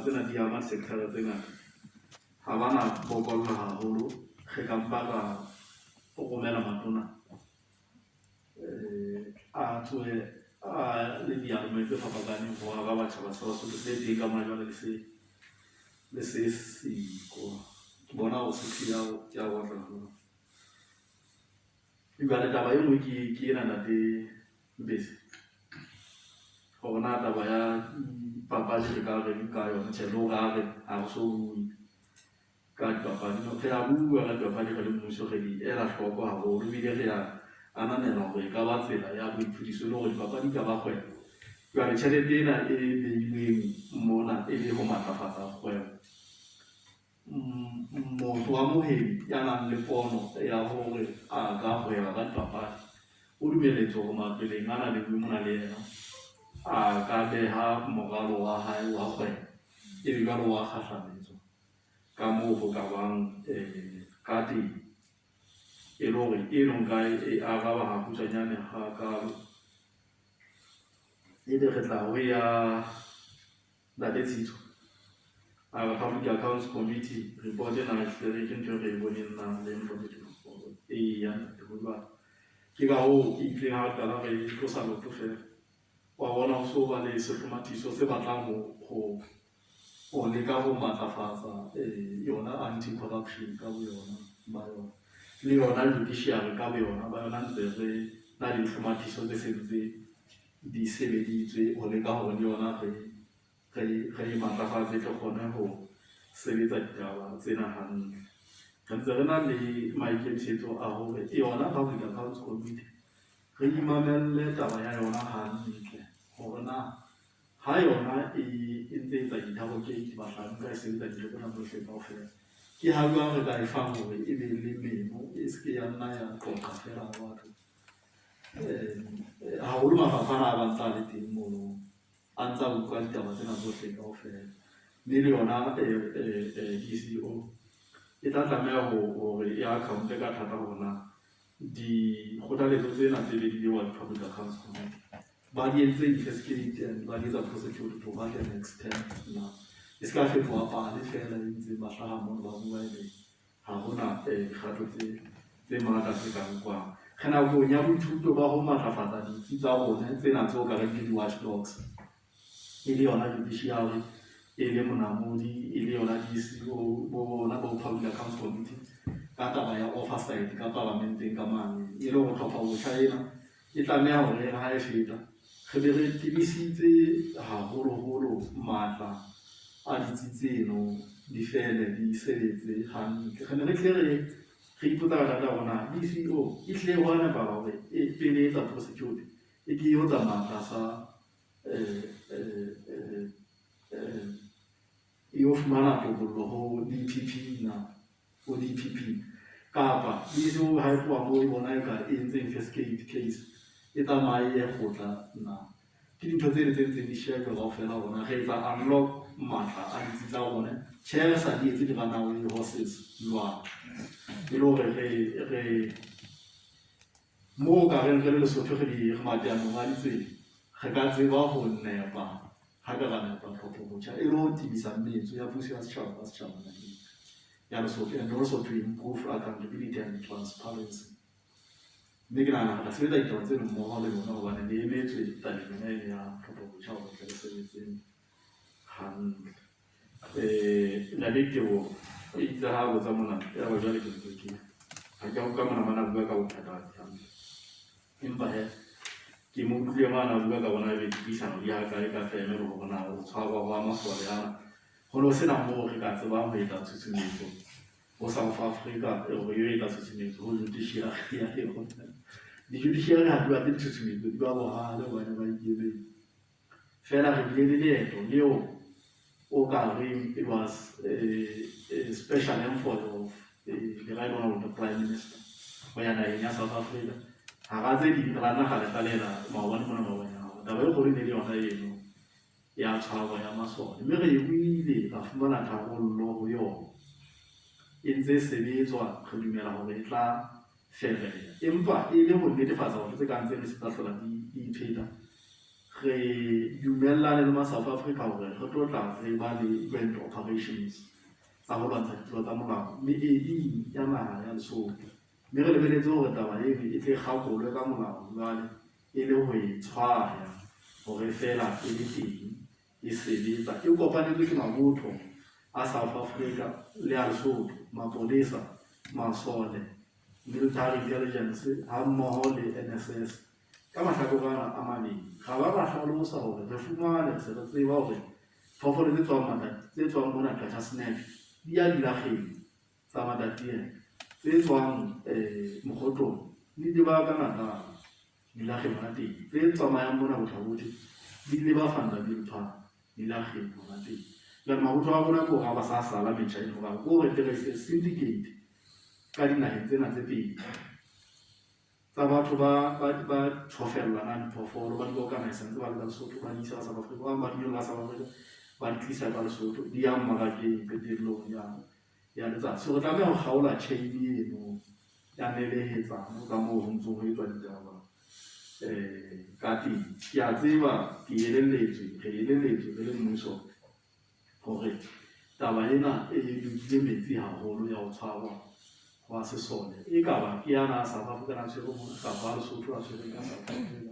tsena di ama sector tse ngata ha bana bokolla haholo re ka mpa ka romela matona a tswe a le diarme tse fapakaneng ho aga batho ba Sesotho le teng ka mona jwale le se siko ke bona ho se tshia ya batla ho jwale taba e nngwe ke ena ntate Mbesi hona taba ya papadi ka re ka yona tshelo ga re ha so bui ka papadi no re a bua ka papadi ka le mmuso re di era hloko haholo bile re ya ananela hore ka ba tsela ya boiphediso le hore papadi ka ba kgwebo jwale tjhelete ena e beilweng mona e le ho matlafatsa kgwebo motho wa mohedi ya nang le pono ya hore a ka kgweba ka papadi o dumelletswe hore mapeleng ana le mona le yena a ka beha moralo wa hae wa kgwebo e be jwalo wa kgahlametswa ka moo ho ka bang ka teng e le hore e nong ka e araba ha kgutshwanyane ha ka e le re tla ho ya Tshitso a Public Accounts Committee report ena e hlere ke ntho re boneng nang le mpotso e ya tloba ke ka ho ile ha tala re tlosa lotho fela wa bona ho so ba le sehlomathiso se batlang ho leka ho matlafatsa yona anti corruption ka yona ba yona le yona judiciary ka yona ba yona ntse re na le hlomathiso tse sentse di sebeditswe ho leka hore le yona re matlafatse tlo kgona ho sebetsa ditaba tsena hantle re ntse re na le maikemisetso a hore yona Public Accounts Committee re imamelle taba ya yona hantle hore na ha yona e ntse etsa dithabo ke dibahlano ka sebetsa dilo tsena tsohle kaofela ke ha jwang re ka e fang hore e be le meno e se ke ya nna ya qoqa fela batho haholo mafapha a bantsa le teng mono a ntsa utlwa ditaba tsena tsohle kaofela le yona DCO e tla tlameha hore ya account ka thata hona di kgothaletso tsena tse di wa Public Accounts Committee ba di entse investigate and ba di etsa prosecute to what an extent na e ska fetoha pale fela e ntse ba hlaha mona ba bua ile ha hona dikgato tse mangata tse ka nkwang re nakong ya boithuto ba ho matlafatsa ditsi tsa rona tsena tseo ka reng ke di-watchdogs e le yona judiciary e le monamodi e le yona DCO bona ba Public Accounts Committee ka taba ya oversight ka parlamenteng ka mane e le ho tlhopha botjha ena e tlameha hore ha e feta re be re tibisitse haholoholo matla a ditsi tseno di fele di sebetse hantle re ne re tle re ipotsa ka tata hona DCO e hle ho ana ba hore e pele etsa prosecute e ke yo tsamaya sa e fumana tokollo ho DPP na ho DPP kapa DCO ha e tloha moo e bona eka e entse investigate case e tsamaye e kgotla na ke dintho tse ntseng di share kaofela hona re etsa unlock matla a ditsi tsa rona tjhe sa di etse di bana le horses lwa e lo re mo ka re le Lesotho re di matiano a ditsela re ka tseba ho nepa ha ka ra nepa tlhopho botjha e lo tibisa metso ya puso ya setjhaba na ya Lesotho and also to improve accountability and transparency mme ke nahana re sebetsa ditaba tse mmoho le bona hobane le emetswe tabeng ena ya tlhopho botjha hore re sebetseng hantle la ditebo e itse ha botsa mona ya ba jwale ke ntse ha ke utlwa mona bana bua ka bothata hantle empa ke mo utlwe mana bua ka bona be disano di ha ka feme le hore na o tshwarwa ba masole ana ho no sena mo re ka tseba ho etsa tshusumetso ho South Africa re yo etsa tshusumetso ho judiciary ya rona di judiciary ha di ba le tshusumetso di ba bohale bana ba ikebe fela re bile le leeto leo o ka reng it was a special envoy of the right honorable Prime Minister ho ya naheng ya South Africa ha ra tse di rana ga le talela maobane mona maobane taba e kgolo ne le yona eno ya tshwaro ya masole mme re e buile ra fumana tharollo ho yona e ntse sebetswa re dumela hore e tla fela empa e le ho netefatsa hore tse kang tse re se tla hlola di ipheta re dumellane le ma South Africa hore re tlo tla re ba le joint operations tsa ho lwantsha ditlolo tsa molao meeding ya naha ya Lesotho, mme re lebeletse hore taba eno e tle kgakolwe ka molao jwale e le ho e tshwaya hore fela e le teng e sebetsa e kopanetswe ke mabotho a South Africa le a Lesotho, mapolesa, masole, military intelligence ha mmoho le NSS ka mahlakorana a mabedi. Ga ba ba hlalosa hore re fumane se re tseba hore phoofolo tse tswang mona Pietersburg di ya dilageng tsa Matatiele tse tswang Mokgotlong di leba ka Natal dilageng mona teng, tse tsamayang mona Botlhabotjhe di leba Vanderbilt dilageng mona teng. Jwale mabotho a bona ko ha ba sa sala metjha eno ba ko re terese syndicate ka dinaheng tsena tse pedi tsa batho ba tshofellanang diphoofolo ba di organisa ntse ba le ka Lesotho ba di isa South Africa ba di nyolla South Africa ba di tlisa ka Lesotho di ya mmarakeng qetellong ya letsatsi. So re tlameha ho kgaola chain eno ya nelehetsano ka moo ho ntso ho etswa ditaba ka teng. Ke a tseba re elelletswe re le mmuso hore taba ena e dutse metsi haholo ya ho tshwarwa wa sesole e ka ba ke yana South Africa na tshwere mona kapa Lesotho a tshwere ka South Africa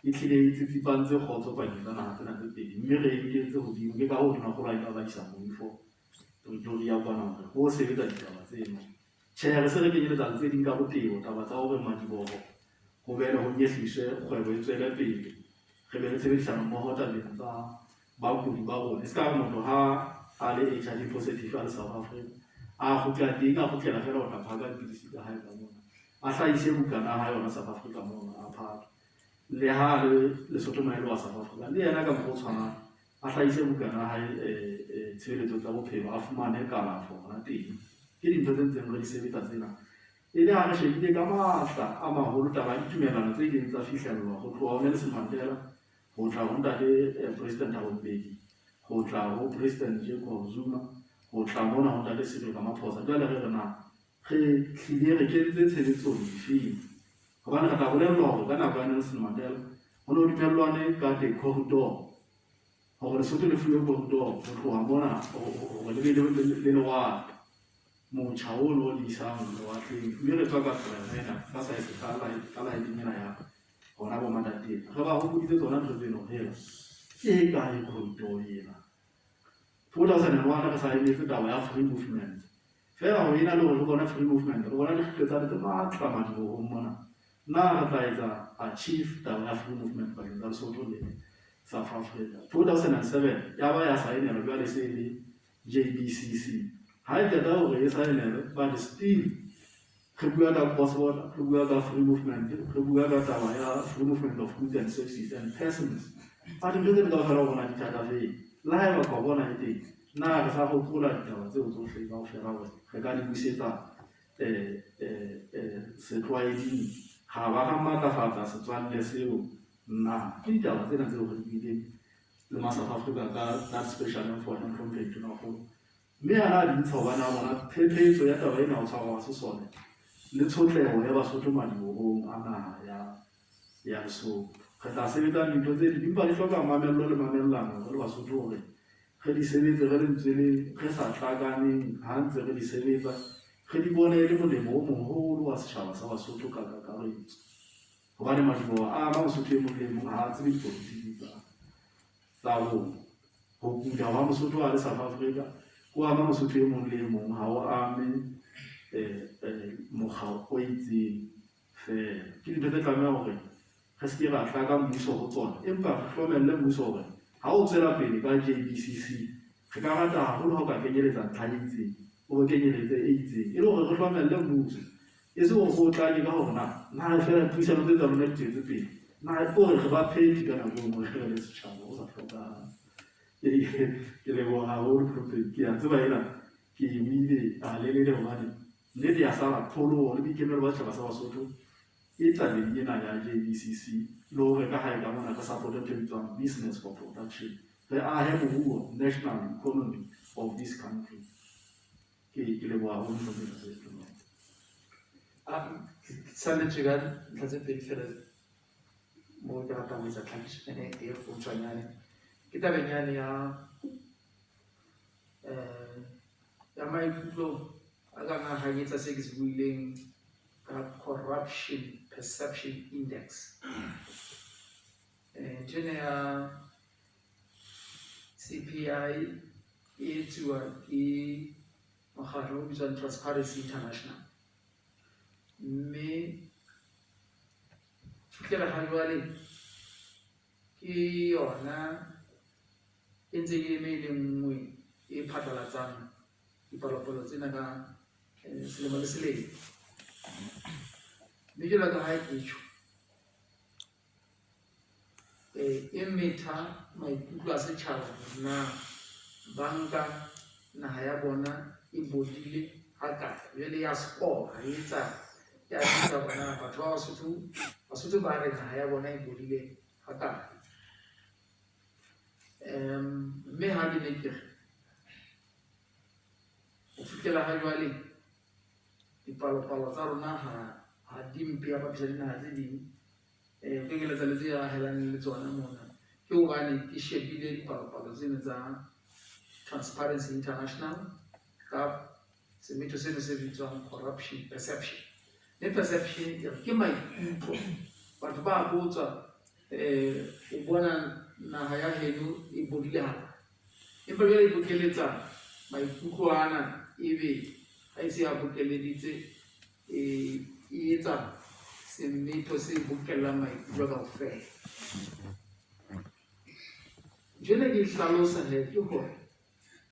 e tlile e tsitsipantse kgotso pakeng tsa naha tsena tse pedi, mme re ebiletse hodimo ke ka ho dina kgolo a ba isa moifo Pretoria kwana hore ho sebetsa ditaba tseno. Tjhe, re se re kenyeletsa tse ding ka botebo taba tsa hore Madiboho ho be le ho nyehliswe kgwebo e tswele pele, re be le tshebedisano mmoho tabeng tsa bakudi ba rona. Se ka motho ha a le HIV positive a le South Africa a kgutla teng a kgutlela fela ho tla phaka dipidisi tsa hae ka mona, a hlahise bukana ha yona South Africa mona a phaka le ha le Lesotho maele wa South Africa le yena ka mokgwa o tshwanang a hlahise bukana ha tshireletso tsa bophelo a fumane kalafo hona teng. Ke dintho tse ntseng re di sebetsa tsena e le ha re shebile ka matla a maholo taba ya ditumelano tse ileng tsa fihlellwa ho tloha ho Nelson Mandela ho tla ho ntate President Thabo Mbeki ho tla ho President Jacob Zuma ho tla mona ho ntate Cyril Ramaphosa. Jwale re na re hlile re kentse tshebetsong difeng hobane re tla bolellwa hore ka nako ya Nelson Mandela ho no dumellwane ka the corridor hore Lesotho le fuwe corridor ho tloha mona hore le be le lewatle motjha o lo di isang lewatleng, mme re tswa ka tsela ba sa etse ka laeting ya hona bo Matatiele re ba hopoditse tsona ntho tseno hela e kae corridor ena 2001 re sa emetse taba ya free movement fela ho ena le hore re bona free movement re bona le kgetsana tse matla Madibohong mona na re tla etsa achieve taba ya free movement bakeng tsa Lesotho le South Africa. 2007 ya ba ya saenelwa jwale se le JBCC ha e qeta hore e saenelwe but still re bua ka cross border, re bua ka free movement, re bua ka taba ya free movement of goods and services and persons. But ntho tse di ka fela bona di thata fela le ha e ba ka bona e teng na re sa hopola ditaba tseo tsohle kaofela hore re ka di busetsa setlwaeding ha ba ka matlafatsa setswalle seo na ke ditaba tsena tseo re di bileng le ma South Africa ka that special for information na go mme ana di ntsha bana bona phephetso ya taba ena o tshwarwa sesole le tshotleho ya Basotho Madibohong a naha ya Lesotho. Re tla sebetsa dintho tse di empa di hloka mamello le mamellano re le Basotho hore re di sebetse re lentswe le re sa hlakaneng ha ntse re di sebetsa re di bone le molemo o moholo wa setjhaba sa Basotho ka kakaretso hobane Madiboho a ba Mosotho e mong le mong ha a tsebe dipolitiki tsa ho kula wa Mosotho a le South Africa o ama Mosotho e mong le mong ha o ame mokga o itseng fela. Ke dintho tse tlameha hore re se ke ra hlaka mmuso ho tsona empa re hlokomelle mmuso hore ha o tswela pele ka JBCC re ka rata haholo ha o ka kenyeletsa ntlha e itseng o kenyeletse e itseng e le hore re hlokomelle mmuso e se hore ho tlanye ka hore na fela puisano tse tsa rona di tswetse pele na hore re ba phethi ka nako nngwe re le setjhaba o sa hlokahalang. Ke leboha haholo Prophet ke a tseba ena ke buile a lelele hobane nnete ya sala pholo le boikemelo ba setjhaba sa Basotho e tabeng ena ya JBCC le hore ka hae ka mona ka support ntho e bitswang business for production re ahe moruo national economy of this country. Ke leboha haholo Prophet se Sandwich ka ntla tse pedi fela mo ke ratang ho etsa tlhagiso ene e kgutshwanyane ke tabenyane ya maikutlo a ka ngahanyetsa se ke se buileng ka corruption perception index ntho ya CPI e etsuwa ke mokgatlo o bitswang Transparency International mme fihlela ha jwale ke yona e ntse e eme le nngwe e phatlalatsang dipalopalo tsena ka selemo le selemo mme jwalo ka ha ke tjho e metha maikutlo a setjhaba na banka naha ya bona e bodile hakana jwale ya skora e etsa ya tsa bona batho ba Basotho ba re naha ya bona e bodile hakana mme ha ke ne ke re ho fihlela ha jwale dipalopalo tsa rona ha di mpe ya bapisa dinaha tse ding ke keletsa le tse ahelang le tsona mona ke hobane ke shebile dipalopalo tsena tsa Transparency International ka semetho seno se bitswang corruption perception perception ke maikutlo batho ba botswa o bona naha ya heno e bodile hana empa jwale e bokeletsa maikutlo ana ebe ha e se a bokeleditse e etsa semetho se bokellang maikutlo kaofela jwale ke hlalosa ke hore